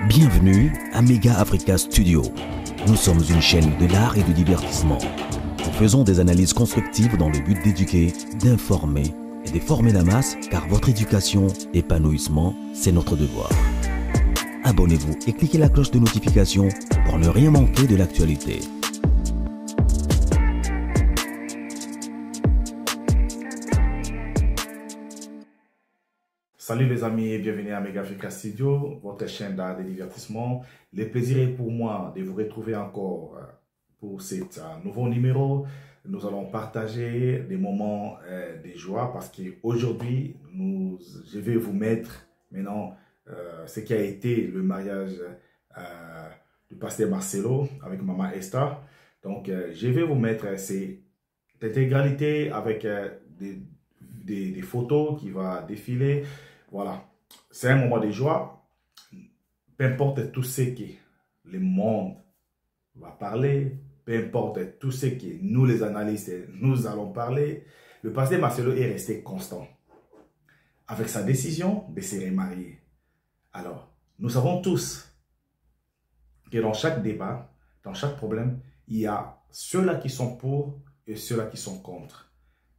Bienvenue à Mega Africa Studio. Nous sommes une chaîne de l'art et du divertissement. Nous faisons des analyses constructives dans le but d'éduquer, d'informer et de former la masse, car votre éducation, épanouissement, c'est notre devoir. Abonnez-vous et cliquez la cloche de notification pour ne rien manquer de l'actualité. Salut les amis et bienvenue à Mega Africa Studio, votre chaîne d'art et de divertissement. Le plaisir est pour moi de vous retrouver encore pour cet nouveau numéro. Nous allons partager des moments de joie parce qu'aujourd'hui, je vais vous mettre maintenant ce qui a été le mariage du pasteur Marcelo avec Maman Esther. Donc, je vais vous mettre cette intégralité avec des photos qui vont défiler. Voilà, c'est un moment de joie. Peu importe tout ce que le monde va parler, peu importe tout ce que nous les analystes, nous allons parler, le pasteur Marcelo est resté constant avec sa décision de se remarier. Alors, nous savons tous que dans chaque débat, dans chaque problème, il y a ceux-là qui sont pour et ceux-là qui sont contre.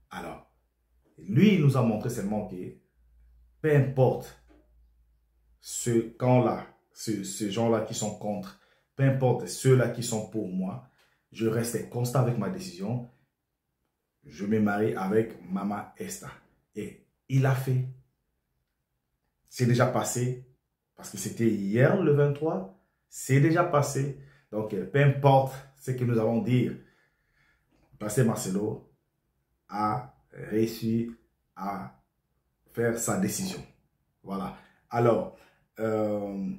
Alors, lui, il nous a montré seulement que peu importe ce camp-là, ces gens-là qui sont contre, peu importe ceux-là qui sont pour moi, je reste constant avec ma décision. Je me marie avec Maman Esther. Et il a fait. C'est déjà passé, parce que c'était hier le 23, c'est déjà passé. Donc, peu importe ce que nous allons dire, pasteur Marcelo a réussi à faire sa décision. Voilà. Alors, le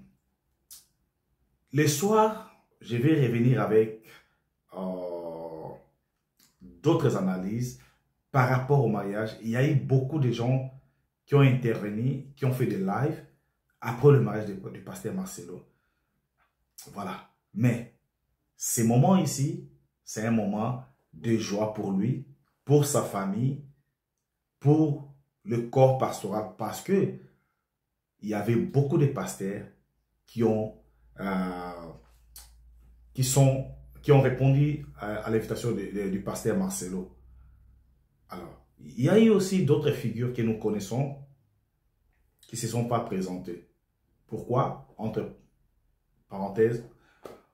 soir, je vais revenir avec d'autres analyses par rapport au mariage. Il y a eu beaucoup de gens qui ont intervenu, qui ont fait des lives après le mariage du pasteur Marcelo. Voilà. Mais ce moment ici, c'est un moment de joie pour lui, pour sa famille, pour le corps pastoral, parce que il y avait beaucoup de pasteurs qui ont répondu à l'invitation du pasteur Marcelo. Alors, il y a eu aussi d'autres figures que nous connaissons qui ne se sont pas présentées. Pourquoi? Entre parenthèses,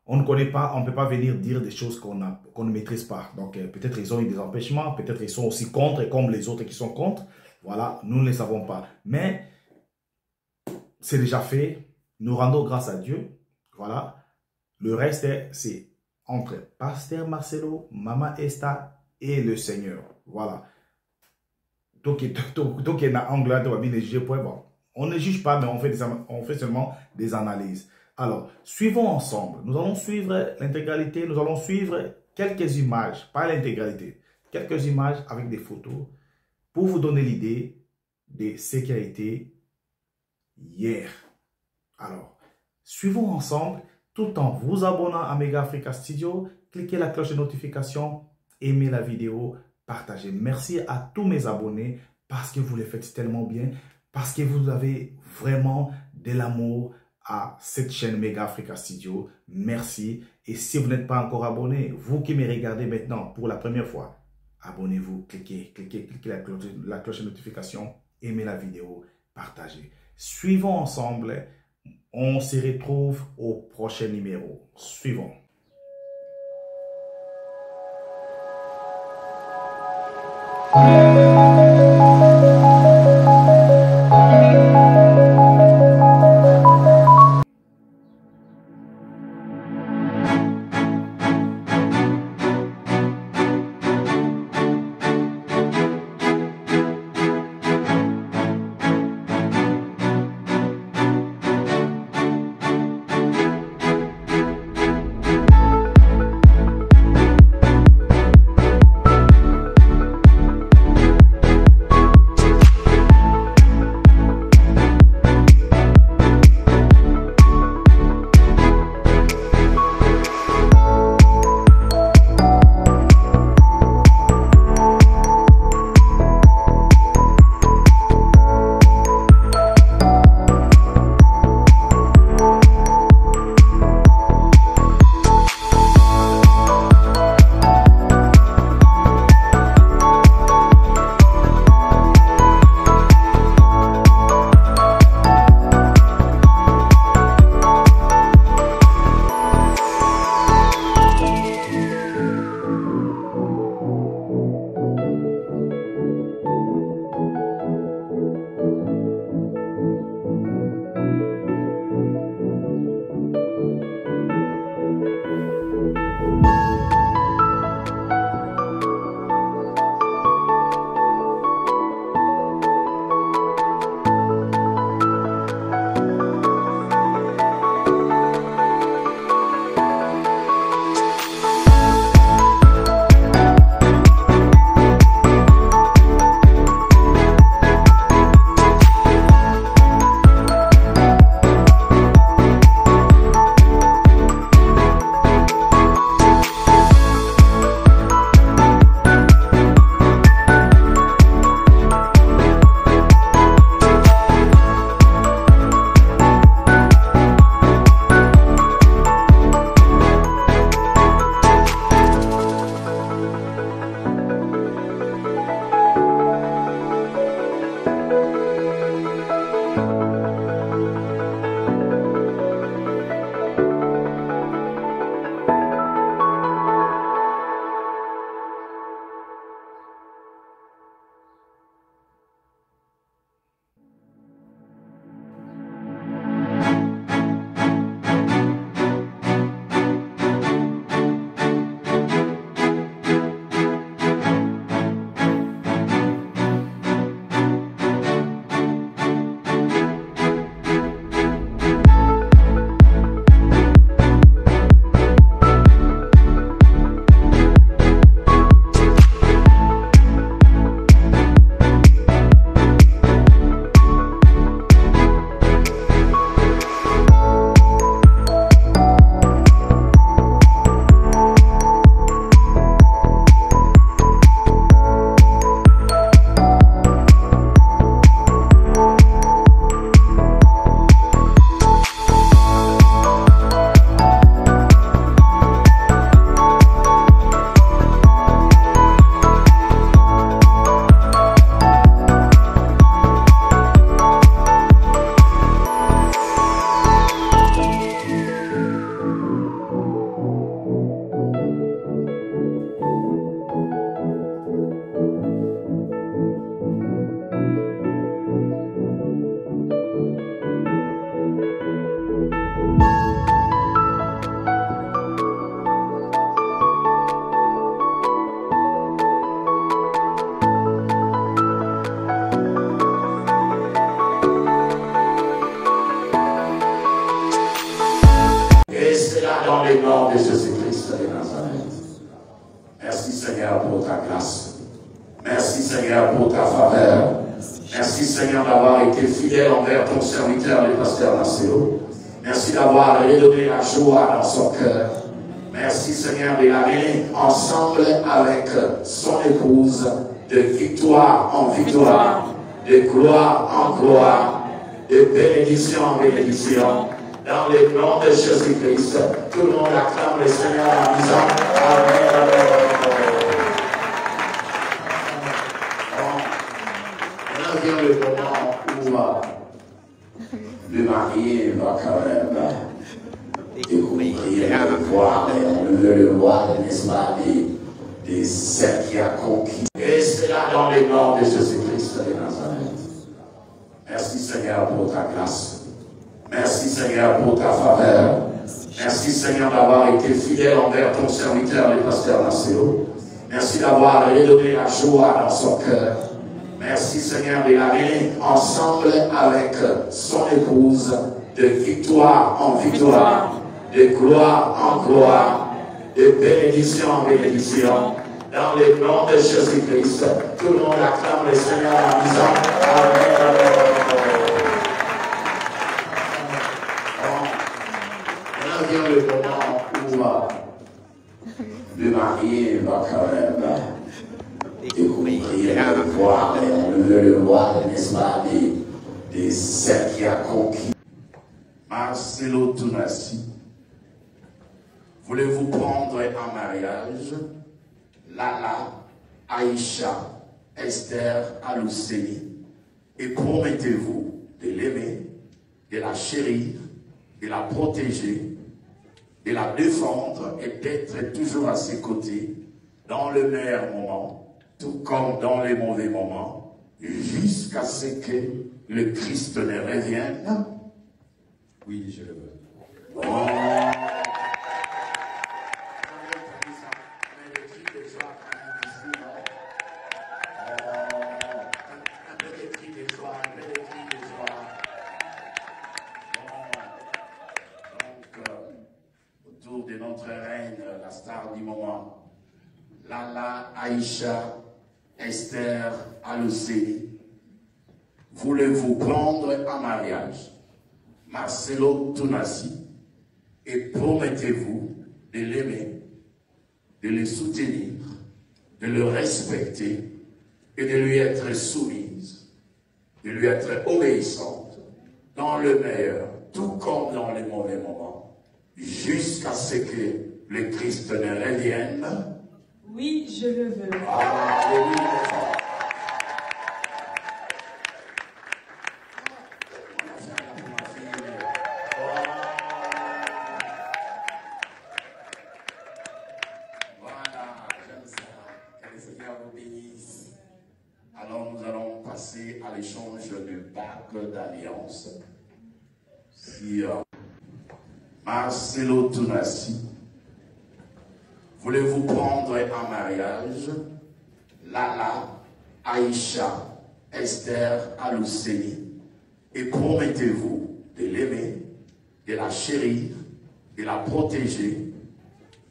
on ne connaît pas, on ne peut pas venir dire des choses qu'on ne maîtrise pas. Donc, peut-être ils ont eu des empêchements, peut-être ils sont aussi contre, comme les autres qui sont contre. Voilà, nous ne le savons pas. Mais c'est déjà fait. Nous rendons grâce à Dieu. Voilà. Le reste, c'est entre pasteur Marcelo, Maman Esther et le Seigneur. Voilà. Donc, on ne juge pas, mais on fait seulement des analyses. Alors, suivons ensemble. Nous allons suivre l'intégralité. Nous allons suivre quelques images, pas l'intégralité. Quelques images avec des photos pour vous donner l'idée de ce qui a été hier. Alors, suivons ensemble tout en vous abonnant à Mega Africa Studio. Cliquez la cloche de notification, aimez la vidéo, partagez. Merci à tous mes abonnés parce que vous le faites tellement bien, parce que vous avez vraiment de l'amour à cette chaîne Mega Africa Studio. Merci. Et si vous n'êtes pas encore abonné, vous qui me regardez maintenant pour la première fois, abonnez-vous, cliquez la cloche de notification, aimez la vidéo, partagez. Suivons ensemble. On se retrouve au prochain numéro. Suivons. dans les noms de Jésus-Christ de Nazareth. Merci Seigneur pour ta grâce. Merci Seigneur pour ta faveur. Merci Seigneur d'avoir été fidèle envers ton serviteur, le pasteur Maceo. Merci d'avoir redonné la joie dans son cœur. Merci Seigneur de l'amener ensemble avec son épouse, de victoire en victoire, de gloire en gloire, de bénédiction en bénédiction. Dans le nom de Jésus-Christ, tout le monde acclame le Seigneur en disant Amen, Amen, Amen. Maintenant vient le moment où le marié va quand même découvrir le voir et on veut le voir, n'est-ce pas, de celle qui a conquis. Et c'est là dans le nom de Jésus-Christ de Nazareth. Merci Seigneur pour ta grâce. Merci Seigneur pour ta faveur. Merci Seigneur d'avoir été fidèle envers ton serviteur, le pasteur Maceo. Merci d'avoir redonné la joie dans son cœur. Merci Seigneur de l'amener ensemble avec son épouse, de victoire en victoire, de gloire en gloire, de bénédiction en bénédiction. Dans le nom de Jésus-Christ, tout le monde acclame le Seigneur en disant Amen, Amen, Amen. Maintenant vient le moment où le marié va quand même découvrir le voir et on veut le voir, n'est-ce pas, de celle qui a conquis. Marcelo Tunasi, voulez-vous prendre en mariage Lala Aïcha Esther Alouseni et promettez-vous de l'aimer, de la chérir, de la protéger, de la défendre et d'être toujours à ses côtés dans le meilleur moment, tout comme dans les mauvais moments, jusqu'à ce que le Christ ne revienne. Oui, je le veux. Oh. Autour de notre reine, la star du moment, Lala Aïcha Esther Alouseni, voulez-vous prendre en mariage Marcelo Tunasi et promettez-vous de l'aimer, de le soutenir, de le respecter et de lui être soumise, de lui être obéissante dans le meilleur, tout comme dans les mauvais moments, jusqu'à ce que le Christ ne revienne. Oui, je le veux. Alléluia. Alors nous allons passer à l'échange de bagues d'alliance. Si Marcelo Tunasi, voulez-vous prendre en mariage Lala Aïcha Esther Alouseni et promettez-vous de l'aimer, de la chérir, de la protéger,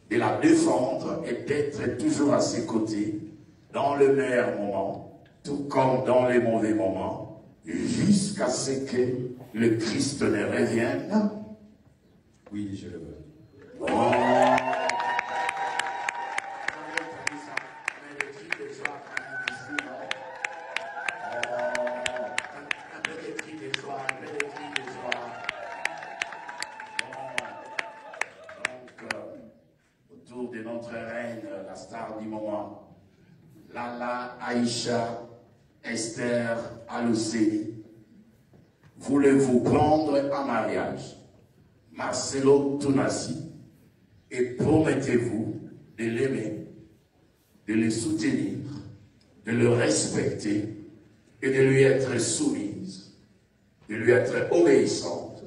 de la défendre et d'être toujours à ses côtés dans le meilleur moment, tout comme dans les mauvais moments, jusqu'à ce que le Christ ne revienne. Oui, je le veux. Oh. Autour de notre reine, la star du moment, Lala Aïcha Esther Alouseni, voulez-vous prendre en mariage Marcelo Tunasi et promettez-vous de l'aimer, de le soutenir, de le respecter et de lui être soumise, de lui être obéissante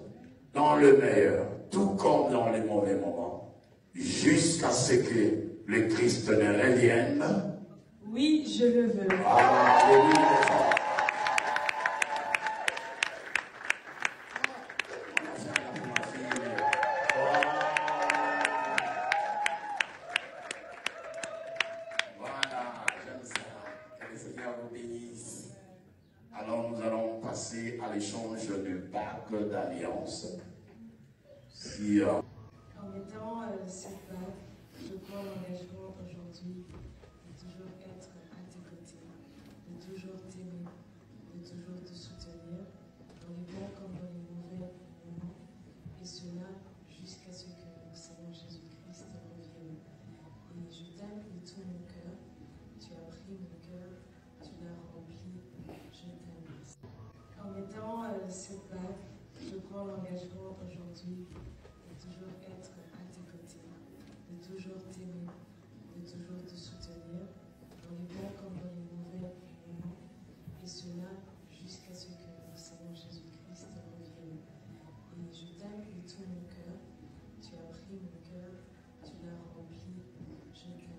dans le meilleur, tout comme dans les mauvais moments, jusqu'à ce que le Christ ne revienne. Oui, je le veux. Alléluia. Voilà, réponse. Si En mettant cette bague, je prends l'engagement aujourd'hui de toujours être à tes côtés, de toujours t'aimer, de toujours te soutenir, dans les bons comme dans les mauvais moments, et cela jusqu'à ce que le Seigneur Jésus-Christ revienne. Et je t'aime de tout mon cœur, tu as pris mon cœur, tu l'as rempli, je t'aime. En mettant cette bague, je prends l'engagement aujourd'hui de toujours être à tes côtés, de toujours t'aimer, de toujours te soutenir, dans les bons comme dans les mauvais moments, et cela jusqu'à ce que le Seigneur Jésus-Christ revienne. Et je t'aime de tout mon cœur, tu as pris mon cœur, tu l'as rempli, je t'aime.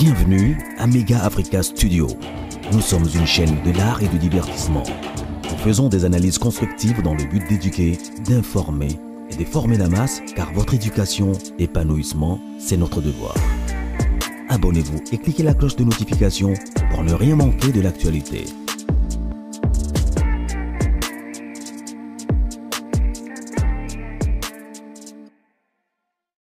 Bienvenue à Mega Africa Studio. Nous sommes une chaîne de l'art et du divertissement. Nous faisons des analyses constructives dans le but d'éduquer, d'informer et de former la masse, car votre éducation, épanouissement, c'est notre devoir. Abonnez-vous et cliquez la cloche de notification pour ne rien manquer de l'actualité.